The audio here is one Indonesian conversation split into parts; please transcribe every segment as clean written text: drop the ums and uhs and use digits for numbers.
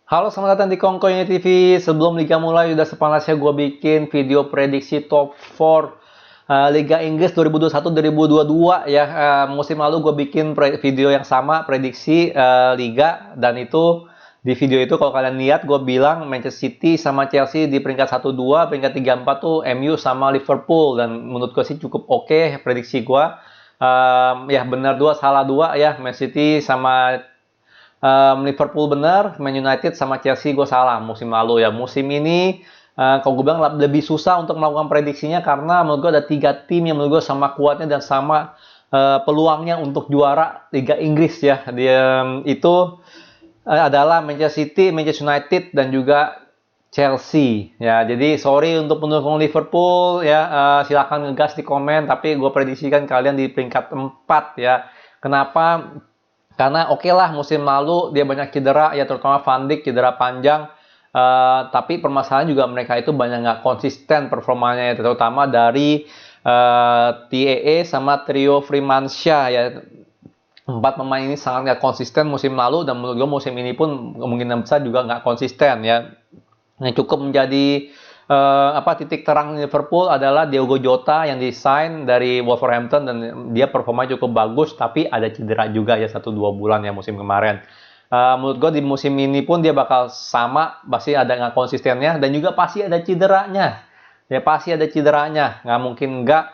Halo, selamat datang di Kongko Ini TV. Sebelum liga mulai, udah sepanasnya gue bikin video prediksi top 4 Liga Inggris 2021-2022 ya. Musim lalu gue bikin video yang sama, prediksi liga, dan itu di video itu kalau kalian lihat gue bilang Manchester City sama Chelsea di peringkat 1-2, peringkat 3-4 tuh MU sama Liverpool, dan menurut gue sih cukup oke prediksi gue. Ya benar dua, salah dua ya. Man City sama Liverpool benar, Man United sama Chelsea gue salah musim lalu ya. Musim ini kalau gue bilang lebih susah untuk melakukan prediksinya karena menurut gue ada 3 tim yang menurut gue sama kuatnya dan sama peluangnya untuk juara Liga Inggris ya. Dia itu adalah Manchester City, Manchester United, dan juga Chelsea ya. Jadi sorry untuk pendukung Liverpool ya, silakan ngegas di komen, tapi gue prediksikan kalian di peringkat 4 ya. Kenapa? Karena oke lah musim lalu dia banyak cedera ya, terutama Van Dijk cedera panjang. Tapi permasalahan juga mereka itu banyak nggak konsisten performanya ya, terutama dari TAA sama trio Freemanshah ya. 4 pemain ini sangat nggak konsisten musim lalu, dan menurut gue musim ini pun kemungkinan besar juga nggak konsisten ya. Yang cukup menjadi titik terang Liverpool adalah Diogo Jota yang desain dari Wolverhampton, dan dia performa cukup bagus, tapi ada cedera juga ya 1-2 bulan ya musim kemarin. Menurut gue di musim ini pun dia bakal sama, pasti ada nggak konsistennya, dan juga pasti ada cederanya. Ya pasti ada cederanya, nggak mungkin nggak.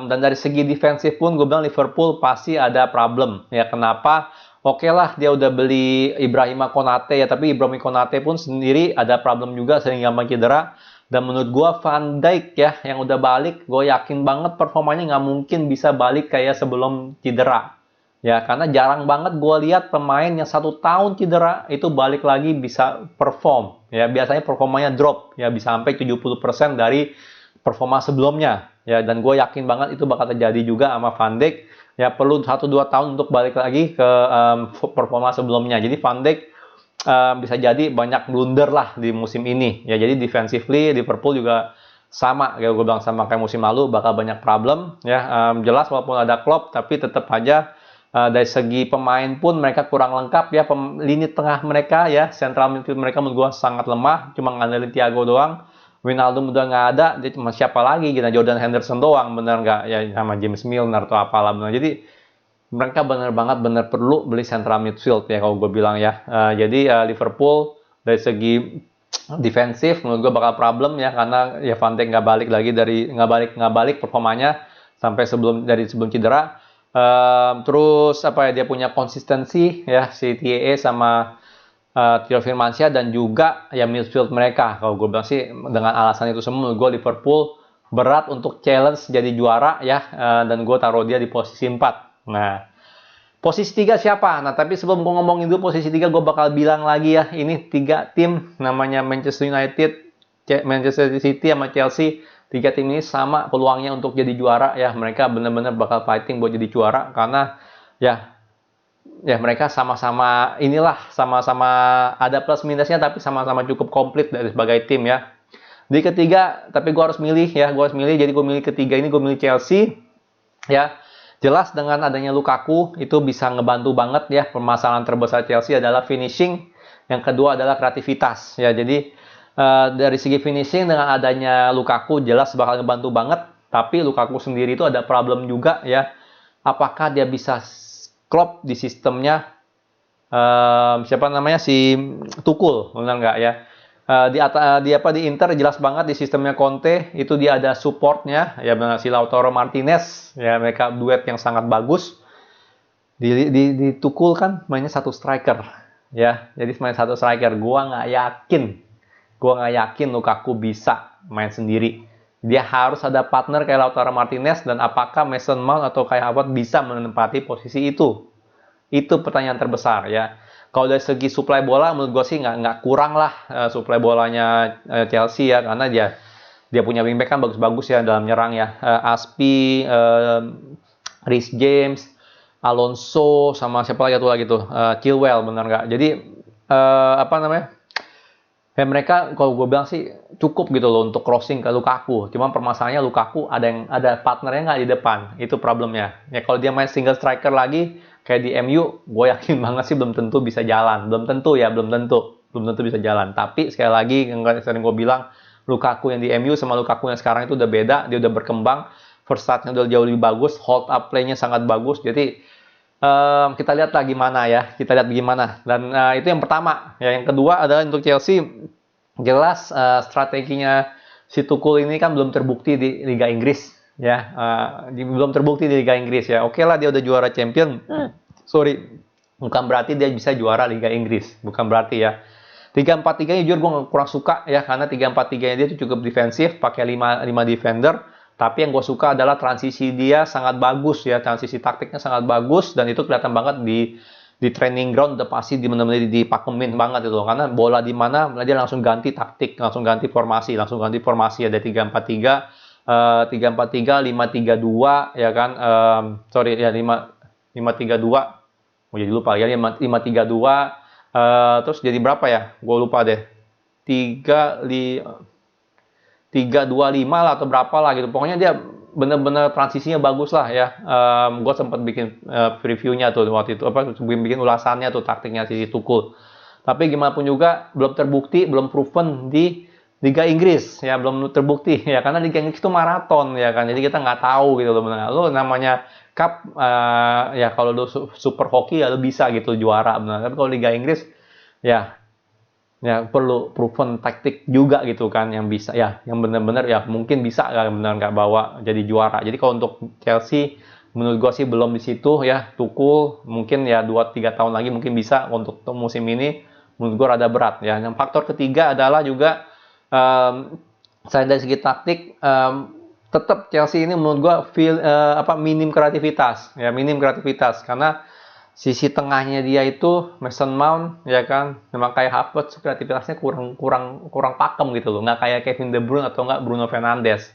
Dan dari segi defensif pun gue bilang Liverpool pasti ada problem. Ya kenapa? Oke lah dia udah beli Ibrahima Konate ya, tapi Ibrahima Konate pun sendiri ada problem juga, sering gampang cedera. Dan menurut gue Van Dijk ya yang udah balik, gue yakin banget performanya nggak mungkin bisa balik kayak sebelum cedera. Ya karena jarang banget gue lihat pemain yang 1 tahun cedera itu balik lagi bisa perform. Ya biasanya performanya drop ya, bisa sampai 70% dari performa sebelumnya. Ya dan gue yakin banget itu bakal terjadi juga sama Van Dijk. Ya perlu 1-2 tahun untuk balik lagi ke performa sebelumnya. Jadi Van Dijk bisa jadi banyak blunder lah di musim ini. Ya jadi defensively Liverpool juga sama kayak gue bilang, sama kayak musim lalu bakal banyak problem ya. Jelas walaupun ada Klopp tapi tetap aja dari segi pemain pun mereka kurang lengkap ya. Lini tengah mereka ya, central midfield mereka menurut gue sangat lemah, cuma ngandelin Thiago doang. Wijnaldum udah nggak ada, jadi cuma siapa lagi gitu, Jordan Henderson doang, bener nggak ya, sama James Milner atau apalah bener. Jadi mereka bener banget bener perlu beli central midfield ya kalau gue bilang ya. Jadi Liverpool dari segi defensif menurut gue bakal problem ya, karena ya Van Dijk nggak balik lagi dari nggak balik performanya sampai sebelum cedera. Terus apa ya, dia punya konsistensi ya si TAA sama Tio Firmansyah, dan juga ya midfield mereka. Kalau gue bilang sih dengan alasan itu semua, gue Liverpool berat untuk challenge jadi juara ya, dan gue taruh dia di posisi 4. Nah, posisi 3 siapa? Nah, tapi sebelum gue ngomongin dulu posisi 3, gue bakal bilang lagi ya, ini 3 tim namanya Manchester United, Manchester City sama Chelsea. 3 tim ini sama peluangnya untuk jadi juara ya. Mereka benar-benar bakal fighting buat jadi juara, karena ya mereka sama-sama inilah, sama-sama ada plus minusnya, tapi sama-sama cukup komplit dari sebagai tim ya. Di ketiga, tapi gue harus milih ya, jadi gue milih ketiga ini, gue milih Chelsea ya. Jelas dengan adanya Lukaku itu bisa ngebantu banget ya. Permasalahan terbesar Chelsea adalah finishing, yang kedua adalah kreativitas ya. Jadi dari segi finishing dengan adanya Lukaku jelas bakal ngebantu banget, tapi Lukaku sendiri itu ada problem juga ya. Apakah dia bisa klop di sistemnya siapa namanya, si Tuchel, benar nggak ya? Di Inter jelas banget di sistemnya Conte itu dia ada supportnya ya, benar, si Lautaro Martinez ya, mereka duet yang sangat bagus. Di Tuchel kan mainnya satu striker ya, jadi main satu striker. Gua nggak yakin Lukaku bisa main sendiri. Dia harus ada partner kayak Lautaro Martinez, dan apakah Mason Mount atau Kai Havertz bisa menempati posisi itu? Itu pertanyaan terbesar ya. Kalau dari segi supply bola menurut gue sih nggak kurang lah supply bolanya Chelsea ya, karena dia punya wingback kan bagus-bagus ya dalam nyerang ya. Aspi, Reece James, Alonso, sama siapa lagi tuh, Chilwell, benar nggak? Jadi apa namanya? Ya mereka kalau gue bilang sih cukup gitu loh untuk crossing ke Lukaku. Cuma permasalahannya Lukaku ada partnernya nggak di depan, itu problemnya. Ya kalau dia main single striker lagi kayak di MU, gue yakin banget sih belum tentu bisa jalan. Belum tentu. belum tentu bisa jalan. Tapi sekali lagi yang sering gue bilang, Lukaku yang di MU sama Lukaku yang sekarang itu udah beda, dia udah berkembang, first start-nya udah jauh lebih bagus, hold up play-nya sangat bagus. Jadi kita lihat lah gimana ya, kita lihat gimana. Dan itu yang pertama. Ya, yang kedua adalah untuk Chelsea, jelas strateginya si Tuchel ini kan belum terbukti di Liga Inggris, ya, belum terbukti di Liga Inggris ya. Oke lah dia udah juara champion, sorry, bukan berarti dia bisa juara Liga Inggris, bukan berarti ya. 3-4-3 jujur gue kurang suka ya, karena 3-4-3 dia itu cukup defensif, pakai 5 defender. Tapi yang gue suka adalah transisi dia sangat bagus ya, transisi taktiknya sangat bagus, dan itu kelihatan banget di training ground udah pasti benar-benar dipakemin banget itu loh. Karena bola di mana dia langsung ganti taktik, langsung ganti formasi ada 3-4-3, 3-4-3, 5-3-2 ya kan, sorry ya 5-3-2, oh jadi lupa ya, 5-3-2. Terus jadi berapa ya? Gue lupa deh. 3-2-5 lah atau berapa lah gitu. Pokoknya dia bener-bener transisinya bagus lah ya. Gue sempat bikin previewnya tuh waktu itu, bikin ulasannya tuh taktiknya si Tuchel. Tapi gimana pun juga belum terbukti, belum proven di Liga Inggris ya, belum terbukti ya, karena Liga Inggris itu maraton ya kan. Jadi kita nggak tahu gitu loh. Lo namanya cup ya, kalau lo super hoki ya lo bisa gitu juara benar. Tapi kalau Liga Inggris ya perlu proven taktik juga gitu kan, yang bisa ya, yang benar-benar ya mungkin bisa benar nggak bawa jadi juara. Jadi kalau untuk Chelsea menurut gue sih belum di situ ya. Tuchel mungkin ya 2-3 tahun lagi mungkin bisa. Untuk musim ini menurut gue rada berat ya. Yang faktor ketiga adalah juga selain dari segi taktik, tetap Chelsea ini menurut gue minim kreativitas ya, minim kreativitas, karena sisi tengahnya dia itu Mason Mount ya kan, memang kayak Havertz kreativitasnya kurang pakem gitu loh, nggak kayak Kevin De Bruyne atau nggak Bruno Fernandes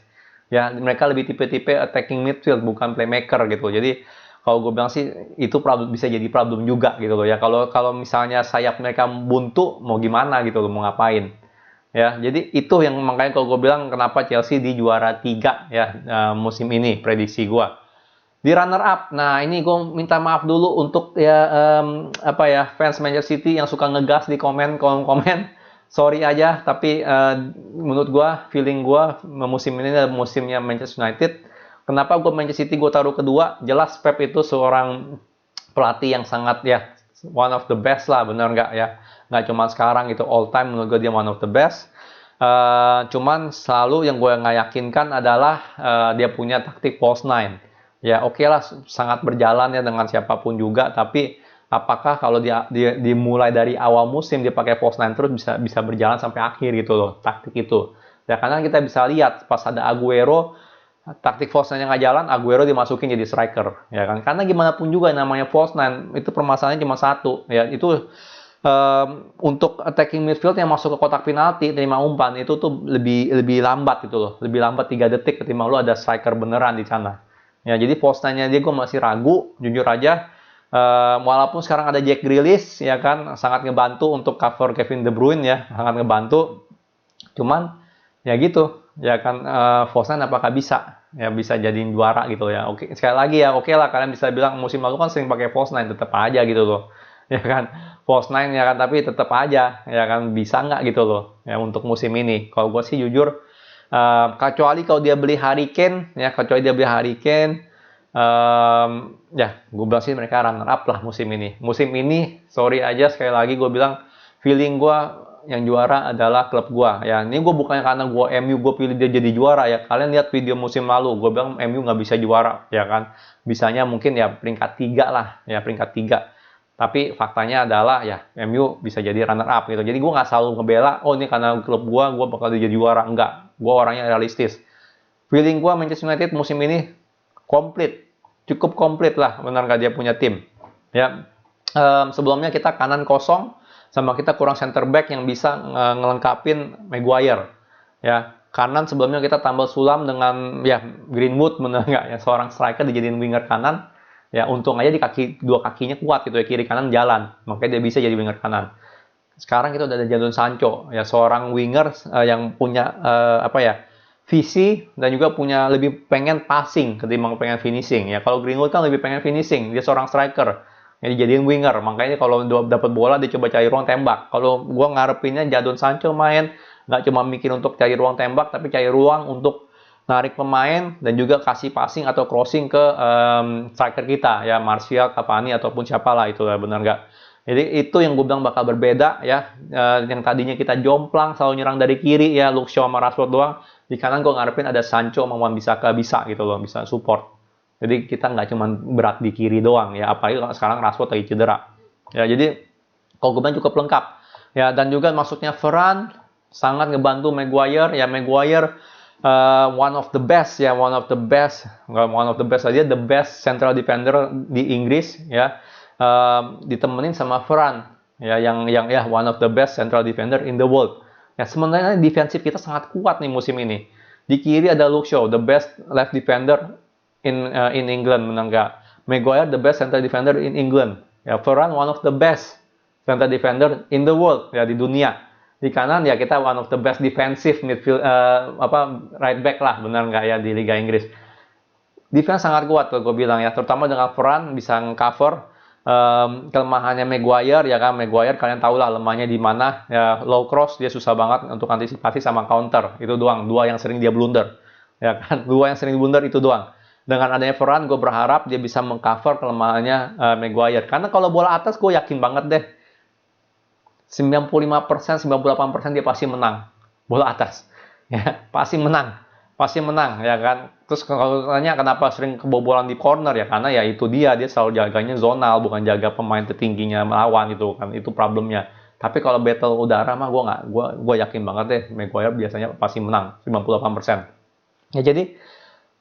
ya. Mereka lebih tipe-tipe attacking midfield, bukan playmaker gitu. Jadi kalau gue bilang sih itu bisa jadi problem juga gitu loh ya. Kalau misalnya sayap mereka buntu, mau gimana gitu loh, mau ngapain ya. Jadi itu yang makanya kalau gue bilang kenapa Chelsea di juara 3 ya musim ini, prediksi gue. Di runner up, nah ini gue minta maaf dulu untuk ya fans Manchester City yang suka ngegas di komen. Sorry aja, tapi menurut gue, feeling gue musim ini adalah musimnya Manchester United. Kenapa gue Manchester City gue taruh kedua? Jelas Pep itu seorang pelatih yang sangat ya one of the best lah, bener nggak ya? Nggak cuma sekarang, itu all time menurut gue dia one of the best. Cuman selalu yang gue nggak yakinkan adalah dia punya taktik false nine. Ya oke lah, sangat berjalan ya dengan siapapun juga, tapi apakah kalau dia dimulai dari awal musim dia pakai false nine terus bisa berjalan sampai akhir gitu loh taktik itu. Ya karena kita bisa lihat pas ada Aguero, taktik false nine yang nggak jalan, Aguero dimasukin jadi striker ya kan. Karena gimana pun juga namanya false nine itu permasalahannya cuma satu ya, itu untuk attacking midfield yang masuk ke kotak penalti terima umpan itu tuh lebih lambat gitu loh, lebih lambat 3 detik ketimbang lu ada striker beneran di sana. Ya, jadi postnya dia gue masih ragu, jujur aja. Walaupun sekarang ada Jack Grealish, ya kan, sangat ngebantu untuk cover Kevin De Bruyne ya, sangat ngebantu. Cuman, ya gitu, ya kan, Fosnan apakah bisa? Ya bisa jadiin juara gitu ya. Oke, sekali lagi ya, oke lah, kalian bisa bilang musim lalu kan sering pakai Fosnan, tetap aja gitu loh. Ya kan, Fosnan ya kan, tapi tetap aja, ya kan, bisa nggak gitu loh, ya untuk musim ini. Kalau gue sih jujur, kecuali kalau dia beli Harry Kane ya, ya gue bilang sih mereka runner up lah musim ini. Sorry aja, sekali lagi gue bilang feeling gue yang juara adalah klub gue ya. Ini gue bukannya karena gue MU gue pilih dia jadi juara ya. Kalian lihat video musim lalu, gue bilang MU nggak bisa juara ya kan, bisanya mungkin ya peringkat 3 lah ya, peringkat 3. Tapi faktanya adalah ya MU bisa jadi runner up gitu. Jadi gue nggak selalu ngebela, oh ini karena klub gue bakal jadi juara. Enggak, gue orangnya realistis. Feeling gue Manchester United musim ini cukup komplit lah, benar nggak dia punya tim. Ya, sebelumnya kita kanan kosong, sama kita kurang center back yang bisa ngelengkapin Maguire. Ya, kanan sebelumnya kita tambah sulam dengan ya Greenwood, benar nggak ya, seorang striker dijadiin winger kanan. Ya untung aja dua kakinya kuat gitu ya, kiri kanan jalan, makanya dia bisa jadi winger kanan. Sekarang kita udah ada Jadon Sancho ya, seorang winger yang punya visi dan juga punya lebih pengen passing ketimbang pengen finishing ya. Kalau Greenwood kan lebih pengen finishing, dia seorang striker yang dijadiin winger. Makanya kalau dapat bola dia coba cari ruang tembak. Kalau gua ngarepinnya Jadon Sancho main nggak cuma mikir untuk cari ruang tembak, tapi cari ruang untuk narik pemain dan juga kasih passing atau crossing ke striker kita ya, Martial, Cavani ataupun siapalah itu, benar nggak? Jadi itu yang gue bilang bakal berbeda ya. Yang tadinya kita jomplang selalu nyerang dari kiri ya, Luke Shaw sama Rashford doang. Di kanan gue ngarepin ada Sancho sama Wan-Bissaka bisa gitu loh, bisa support. Jadi kita nggak cuma berat di kiri doang ya, apalagi kalau sekarang Rashford lagi cedera. Ya jadi kalau gue bilang cukup lengkap. Ya dan juga maksudnya Varane sangat ngebantu Maguire ya. Maguire one of the best ya, one of the best, nggak one of the best aja, the best central defender di Inggris ya. Ditemenin sama Varane ya, yang ya one of the best central defender in the world. Ya, sebenarnya defensif kita sangat kuat nih musim ini. Di kiri ada Luke Shaw, the best left defender in England, benar nggak? Maguire, the best center defender in England. Ya, Varane, one of the best center defender in the world, ya di dunia. Di kanan ya kita one of the best defensive midfield, right back lah, benar nggak ya di Liga Inggris. Defense sangat kuat tuh gue bilang ya, terutama dengan Varane bisa cover kelemahannya Maguire ya kan. Maguire kalian tahu lah lemahnya di mana ya, low cross dia susah banget untuk antisipasi sama counter, itu doang dua yang sering dia blunder ya kan. Dua yang sering blunder itu doang. Dengan adanya Varane gue berharap dia bisa mengcover kelemahannya Maguire, karena kalau bola atas gue yakin banget deh 95%, 98% dia pasti menang bola atas ya, pasti menang ya kan. Terus kalau tanya kenapa sering kebobolan di corner ya, karena ya itu dia selalu jaganya zonal, bukan jaga pemain tertingginya melawan itu kan, itu problemnya. Tapi kalau battle udara mah gue yakin banget deh Maguire biasanya pasti menang 98%. Ya jadi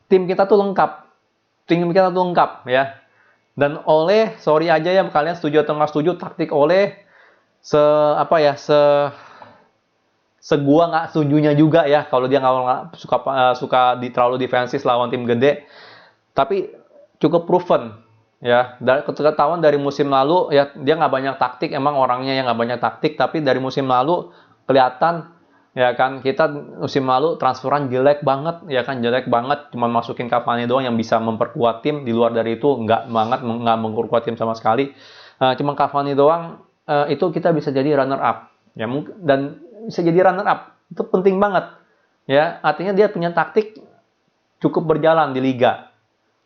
tim kita tuh lengkap ya. Dan Ole, sorry aja ya kalian setuju atau nggak setuju, taktik Ole gua nggak setujunya juga ya, kalau dia nggak suka terlalu defensif lawan tim gede. Tapi cukup proven ya, dari ketahuan dari musim lalu ya, dia nggak banyak taktik, emang orangnya yang nggak banyak taktik, tapi dari musim lalu kelihatan ya kan. Kita musim lalu transferan jelek banget ya kan, cuma masukin Cavani doang yang bisa memperkuat tim. Di luar dari itu nggak memperkuat tim sama sekali. Cuma Cavani doang, itu kita bisa jadi runner up ya, dan bisa jadi runner up itu penting banget ya. Artinya dia punya taktik cukup berjalan di liga,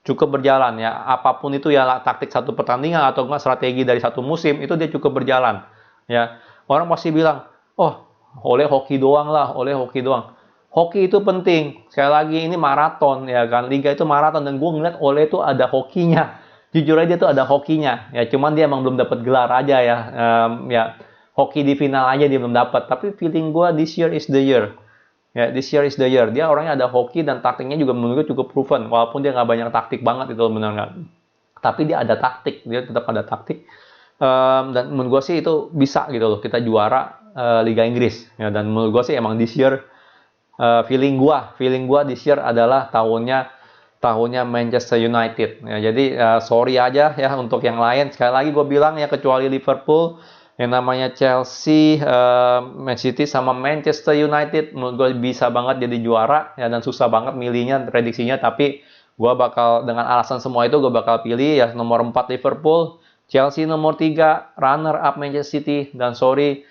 cukup berjalan ya, apapun itu ya, taktik satu pertandingan atau enggak strategi dari satu musim, itu dia cukup berjalan ya. Orang pasti bilang, oh oleh hoki doang lah, oleh hoki doang. Hoki itu penting, sekali lagi ini maraton ya kan, liga itu maraton, dan gue ngeliat oleh itu ada hokinya, jujur aja tuh ada hokinya ya. Cuman dia emang belum dapat gelar aja ya. Ya hoki di final aja dia belum dapat, tapi feeling gue this year is the year ya, this year is the year. Dia orangnya ada hoki dan taktiknya juga menurut gue cukup proven, walaupun dia nggak banyak taktik banget itu, benar nggak, tapi dia ada taktik, dia tetap ada taktik. Dan menurut gue sih itu bisa gitu loh, kita juara Liga Inggris ya. Dan menurut gue sih emang this year, feeling gue this year adalah tahunnya Manchester United ya. Jadi sorry aja ya untuk yang lain, sekali lagi gue bilang ya, kecuali Liverpool, yang namanya Chelsea, Man City sama Manchester United menurut gue bisa banget jadi juara ya, dan susah banget milihnya, prediksinya. Tapi gue bakal, dengan alasan semua itu, gue bakal pilih ya nomor 4 Liverpool, Chelsea nomor 3, runner up Manchester City, dan sorry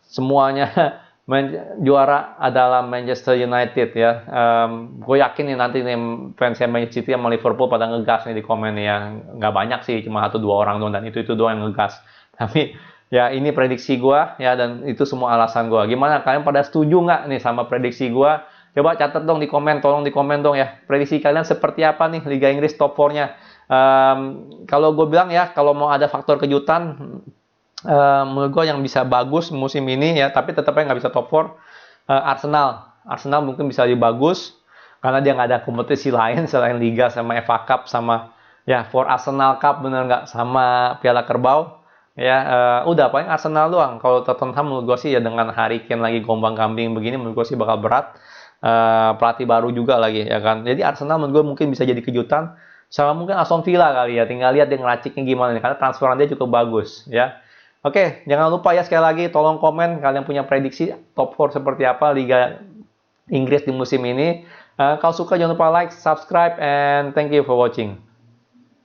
semuanya juara adalah Manchester United ya. Gue yakin nih nanti nih fansnya Manchester City sama Liverpool pada ngegas nih di komen ya. Nggak banyak sih, cuma 1-2 orang doang, dan itu doang yang ngegas. Tapi ya ini prediksi gue ya, dan itu semua alasan gue. Gimana, kalian pada setuju nggak nih sama prediksi gue? Coba catat dong di komen, tolong di komen dong ya. Prediksi kalian seperti apa nih Liga Inggris top 4-nya? Kalau gue bilang ya, kalau mau ada faktor kejutan, menurut gue yang bisa bagus musim ini ya, tapi tetapnya nggak bisa top 4, Arsenal mungkin bisa lebih bagus, karena dia nggak ada kompetisi lain selain Liga sama FA Cup sama ya for Arsenal Cup, bener nggak, sama Piala Kerbau. Ya, udah paling Arsenal doang. Kalau Tottenham menurut gue sih ya, dengan Harry Kane lagi gombang-kambing begini, menurut gue sih bakal berat. Pelatih baru juga lagi ya kan. Jadi Arsenal menurut gue mungkin bisa jadi kejutan. Sama mungkin Aston Villa kali ya. Tinggal lihat dia ngeraciknya gimana nih, karena transferan dia cukup bagus ya. Oke, jangan lupa ya, sekali lagi tolong komen kalian punya prediksi top 4 seperti apa Liga Inggris di musim ini. Kalau suka jangan lupa like, subscribe, and thank you for watching.